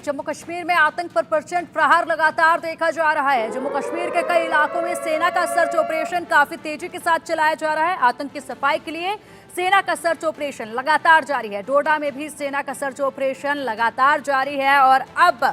जम्मू कश्मीर में आतंक पर प्रचंड प्रहार लगातार देखा जा रहा है। जम्मू कश्मीर के कई इलाकों में सेना का सर्च ऑपरेशन काफी तेजी के साथ चलाया जा रहा है। आतंक की सफाई के लिए सेना का सर्च ऑपरेशन लगातार जारी है। डोडा में भी सेना का सर्च ऑपरेशन लगातार जारी है और अब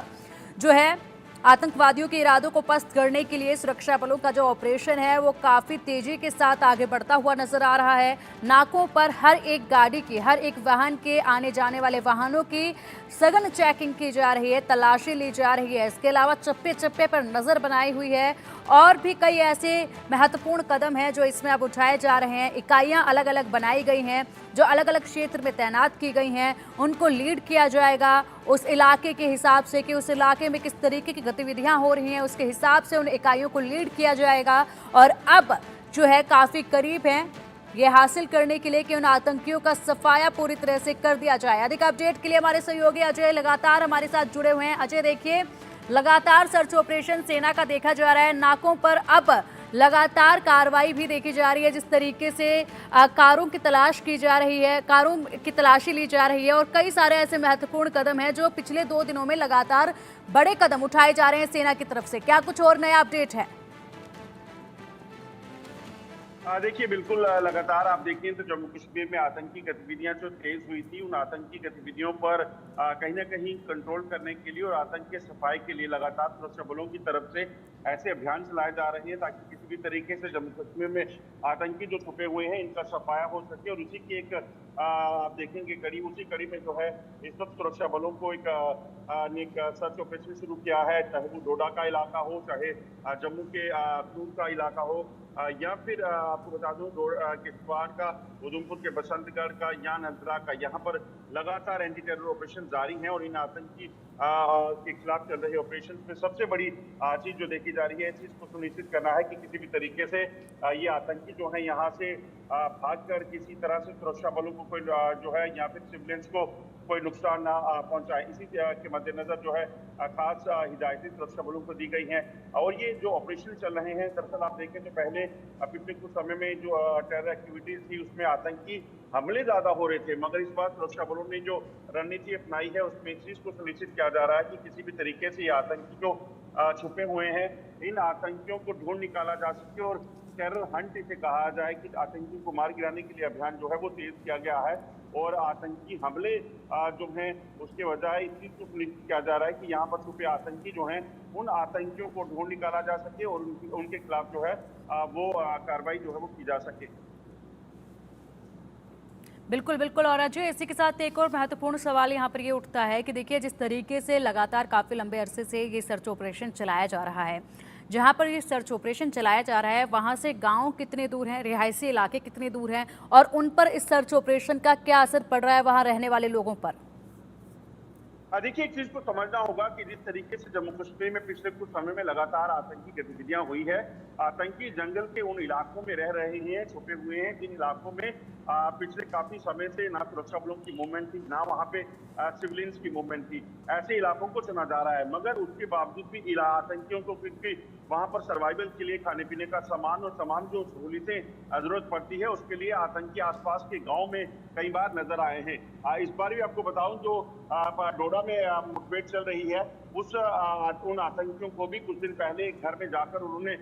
जो है आतंकवादियों के इरादों को पस्त करने के लिए सुरक्षा बलों का जो ऑपरेशन है वो काफी तेजी के साथ आगे बढ़ता हुआ नजर आ रहा है। नाकों पर हर एक गाड़ी की, हर एक वाहन के, आने जाने वाले वाहनों की सघन चेकिंग की जा रही है, तलाशी ली जा रही है। इसके अलावा चप्पे चप्पे पर नजर बनाई हुई है और भी कई ऐसे महत्वपूर्ण कदम हैं जो इसमें अब उठाए जा रहे हैं। इकाइयां अलग अलग बनाई गई हैं जो अलग अलग क्षेत्र में तैनात की गई हैं, उनको लीड किया जाएगा उस इलाके के हिसाब से कि उस इलाके में किस तरीके की गतिविधियां हो रही हैं, उसके हिसाब से उन इकाइयों को लीड किया जाएगा। और अब जो है काफी करीब है ये हासिल करने के लिए कि उन आतंकियों का सफाया पूरी तरह से कर दिया जाए। अधिक अपडेट के लिए हमारे सहयोगी अजय लगातार हमारे साथ जुड़े हुए हैं। अजय, देखिए लगातार सर्च ऑपरेशन सेना का देखा जा रहा है। नाकों पर अब लगातार कार्रवाई भी देखी जा रही है। जिस तरीके से कारों की तलाश की जा रही है, कारों की तलाशी ली जा रही है और कई सारे ऐसे महत्वपूर्ण कदम हैं जो पिछले 2 दिनों में लगातार बड़े कदम उठाए जा रहे हैं सेना की तरफ से। क्या कुछ और नया अपडेट है? देखिए, बिल्कुल लगातार आप देखें तो जम्मू कश्मीर में आतंकी गतिविधियां जो तेज हुई थी, उन आतंकी गतिविधियों पर कहीं ना कहीं कंट्रोल करने के लिए और आतंक के सफाई के लिए लगातार सुरक्षा बलों की तरफ से ऐसे अभियान चलाए जा रहे हैं ताकि किसी भी तरीके से जम्मू कश्मीर में आतंकी जो छुपे हुए हैं इनका सफाया हो सके। और उसी की एक आप देखेंगे कड़ी, उसी कड़ी में जो है इस वक्त सुरक्षा बलों को एक सर्च ऑपरेशन शुरू किया है, चाहे वो डोडा का इलाका हो, चाहे जम्मू के अखनूर का इलाका हो, या फिर आपको बता दूं किश्तवाड़ का, उधमपुर के बसंतगढ़ का या नजरा का, यहाँ पर लगातार एंटी टेरर ऑपरेशन जारी हैं। और इन आतंकी के खिलाफ चल रहे ऑपरेशन में सबसे बड़ी चीज जो देखी जा रही है, इस चीज को सुनिश्चित करना है कि किसी भी तरीके से ये आतंकी जो है यहाँ से भागकर किसी तरह से सुरक्षा बलों को कोई जो है या फिर सिविलियंस को कोई नुकसान ना पहुंचाए। इसी के मद्देनजर जो है खास हिदायतें सुरक्षा बलों को दी गई हैं। और ये जो ऑपरेशन चल रहे हैं, दरअसल आप देखें तो पहले पिछले कुछ समय में जो टेरर एक्टिविटीज थी उसमें आतंकी हमले ज्यादा हो रहे थे, मगर इस बार सुरक्षा बलों ने जो रणनीति अपनाई है उसमें इस चीज को सुनिश्चित किया जा रहा है कि किसी भी तरीके से ये आतंकी जो छुपे हुए हैं, इन आतंकियों को ढूंढ निकाला जा सके और टेरर हंट इसे कहा जाए कि आतंकियों को मार गिराने के लिए अभियान जो है वो तेज किया गया है। और आतंकी हमले जो हैं उसके बजाय इस चीज को सुनिश्चित किया जा रहा है कि यहाँ पर छुपे आतंकी जो हैं उन आतंकियों को ढूंढ निकाला जा सके और उनके खिलाफ जो है वो कार्रवाई जो है वो की जा सके। बिल्कुल बिल्कुल। और अजय, इसी के साथ एक और महत्वपूर्ण सवाल यहाँ पर ये उठता है कि देखिए जिस तरीके से लगातार काफी लंबे अरसे से ये सर्च ऑपरेशन चलाया जा रहा है, जहाँ पर ये सर्च ऑपरेशन चलाया जा रहा है वहाँ से गांव कितने दूर हैं, रिहायशी इलाके कितने दूर हैं और उन पर इस सर्च ऑपरेशन का क्या असर पड़ रहा है वहाँ रहने वाले लोगों पर? देखिए, एक चीज को समझना होगा कि जिस तरीके से जम्मू कश्मीर में पिछले कुछ समय में लगातार आतंकी गतिविधियां हुई है, आतंकी जंगल के उन इलाकों में रह रहे हैं, छुपे हुए हैं जिन इलाकों में पिछले काफी समय से ना सुरक्षा बलों की मूवमेंट थी, ना वहां पे सिविलियंस की मूवमेंट थी। ऐसे इलाकों को चुना जा रहा है, मगर उसके बावजूद भी आतंकियों को क्योंकि वहां पर सर्वाइवल के लिए खाने पीने का सामान और तमाम जो सहूलियतें जरूरत पड़ती है, उसके लिए आतंकी आसपास के गाँव में कई बार नजर आए हैं। इस बार भी आपको बताऊं जो डोडा में मुठभेड़ चल रही है, उन आतंकियों को भी कुछ दिन पहले एक घर में जाकर उन्होंने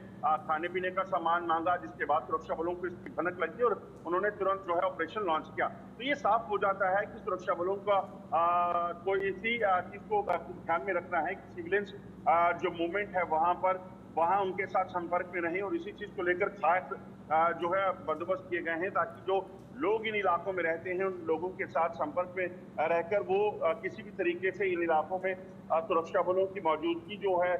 खाने पीने का सामान मांगा, जिसके बाद सुरक्षा बलों को इसकी भनक लगी और उन्होंने तुरंत जो है ऑपरेशन लॉन्च किया। तो ये साफ हो जाता है कि सुरक्षा बलों का कोई इसी चीज को ध्यान में रखना है कि सिविलियंस जो मूवमेंट है वहां उनके साथ संपर्क में रहे। और इसी चीज को लेकर खास जो है बंदोबस्त किए गए हैं ताकि जो लोग इन इलाकों में रहते हैं उन लोगों के साथ संपर्क में रहकर वो किसी भी तरीके से इन इलाकों में सुरक्षा बलों की मौजूदगी जो है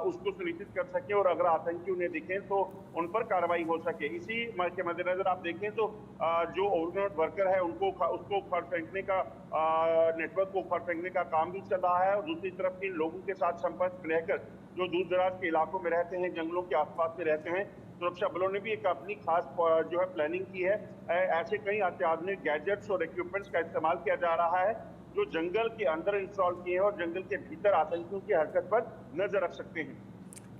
उसको सुनिश्चित कर सके और अगर आतंकी उन्हें दिखें तो उन पर कार्रवाई हो सके। इसी के मद्देनजर आप देखें तो जो ओवरनाइट वर्कर है उसको उखाड़ फेंकने का नेटवर्क को उखाड़ फेंकने का काम भी चल रहा है और दूसरी तरफ इन लोगों के साथ संपर्क में रहकर जो दूर दराज के इलाकों में रहते हैं, जंगलों के आसपास में रहते हैं, सुरक्षा बलों ने भी एक अपनी खास जो है प्लानिंग की है। ऐसे कई अत्याधुनिक गैजेट्स और इक्विपमेंट्स का इस्तेमाल किया जा रहा है जो जंगल के अंदर इंस्टॉल किए हैं और जंगल के भीतर आतंकियों की हरकत पर नजर रख सकते हैं।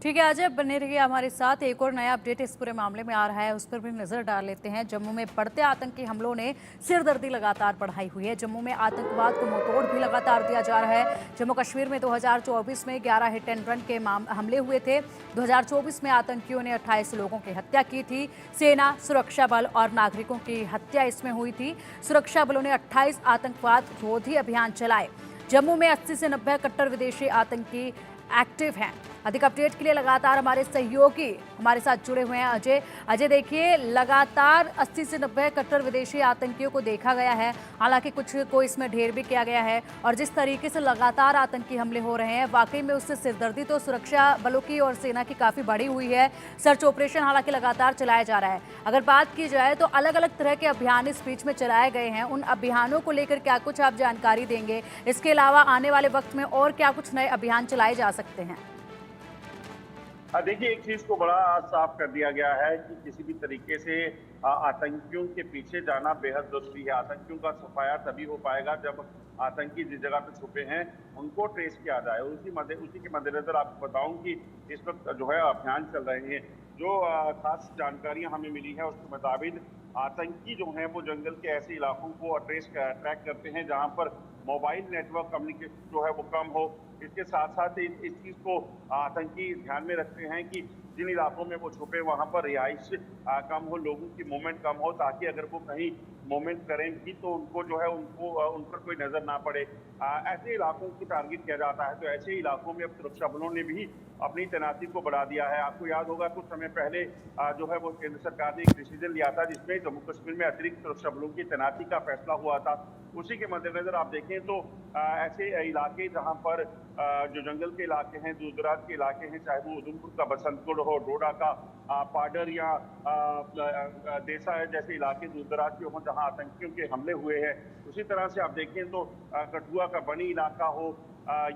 ठीक है अजय, बने रहिए हमारे साथ। एक और नया अपडेट इस पूरे मामले में आ रहा है, उस पर भी नजर डाल लेते हैं। जम्मू में बढ़ते आतंकी हमलों ने सिरदर्दी लगातार बढ़ाई हुई है। जम्मू में आतंकवाद को मुंहतोड़ भी लगातार दिया जा रहा है। जम्मू कश्मीर में 2024 में 11 हिट एंड रन के हमले हुए थे। 2024 में आतंकियों ने 28 लोगों की हत्या की थी। सेना, सुरक्षा बल और नागरिकों की हत्या इसमें हुई थी। सुरक्षा बलों ने 28 आतंकवाद रोधी अभियान चलाए। जम्मू में 80 से 90 कट्टर विदेशी आतंकी एक्टिव हैं। अधिक अपडेट के लिए लगातार हमारे सहयोगी हमारे साथ जुड़े हुए हैं अजय देखिए, लगातार 80 से 90 कट्टर विदेशी आतंकियों को देखा गया है। हालांकि कुछ को इसमें ढेर भी किया गया है। और जिस तरीके से लगातार आतंकी हमले हो रहे हैं, वाकई में उससे सिरदर्दी तो सुरक्षा बलों की और सेना की काफ़ी बड़ी हुई है। सर्च ऑपरेशन हालांकि लगातार चलाया जा रहा है। अगर बात की जाए तो अलग अलग तरह के अभियान इस बीच में चलाए गए हैं। उन अभियानों को लेकर क्या कुछ आप जानकारी देंगे? इसके अलावा आने वाले वक्त में और क्या कुछ नए अभियान चलाए जा सकते हैं? देखिए, एक चीज को बड़ा साफ कर दिया गया है कि किसी भी तरीके से आतंकियों के पीछे जाना बेहद जरूरी है। आतंकियों का सफाया तभी हो पाएगा जब आतंकी जिस जगह पे छुपे हैं उनको ट्रेस किया जाए। उसी के मद्देनजर आपको बताऊं कि इस वक्त जो है अभियान चल रहे हैं। जो खास जानकारियां हमें मिली है उसके मुताबिक आतंकी जो है वो जंगल के ऐसे इलाकों को ट्रैक करते हैं जहां पर मोबाइल नेटवर्क कम्युनिकेशन जो है वो कम हो। इसके साथ साथ इस चीज को आतंकी ध्यान में रखते हैं कि जिन इलाकों में वो छुपे वहां पर रिहाइश कम हो, लोगों की मूवमेंट कम हो, ताकि अगर वो कहीं मूवमेंट करें भी तो उनको जो है उन पर कोई नजर ना पड़े। ऐसे इलाकों की टारगेट किया जाता है। तो ऐसे इलाकों में अब सुरक्षा बलों ने भी अपनी तैनाती को बढ़ा दिया है। आपको याद होगा कुछ समय पहले जो है वो केंद्र सरकार ने एक डिसीजन लिया था जिसमें जम्मू कश्मीर में अतिरिक्त सुरक्षा बलों की तैनाती का फैसला हुआ था। उसी के मद्देनजर आप देखें तो ऐसे इलाके जहां पर जो जंगल के इलाके हैं, दूर दराज के इलाके हैं, चाहे वो उधमपुर का बसंतगढ़ हो, डोडा का पाडर या देसा जैसे इलाके दूर दराज के हों जहां आतंकियों के हमले हुए हैं। उसी तरह से आप देखें तो कठुआ का बनी इलाका हो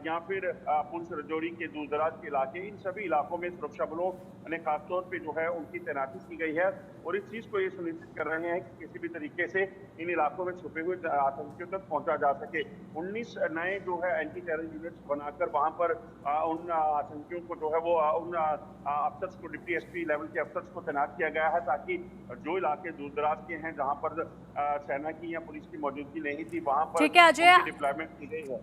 या फिर पुंछ राजौरी के दूर दराज के इलाके, इन सभी इलाकों में सुरक्षा बलों ने खासतौर पे जो है उनकी तैनाती की गई है। और इस चीज को ये सुनिश्चित कर रहे हैं कि किसी भी तरीके से इन इलाकों में छुपे हुए आतंकियों तक पहुंचा जा सके। 19 नए जो है एंटी टेरर यूनिट्स बनाकर वहां पर उन आतंकियों को जो है वो उन अफसर्स को, डिप्टी एसपी लेवल के अफसर्स को तैनात किया गया है ताकि जो इलाके दूर दराज के हैं जहां पर सेना की या पुलिस की मौजूदगी नहीं थी वहां पर ठीक है अजय, डिप्लॉयमेंट की गई है।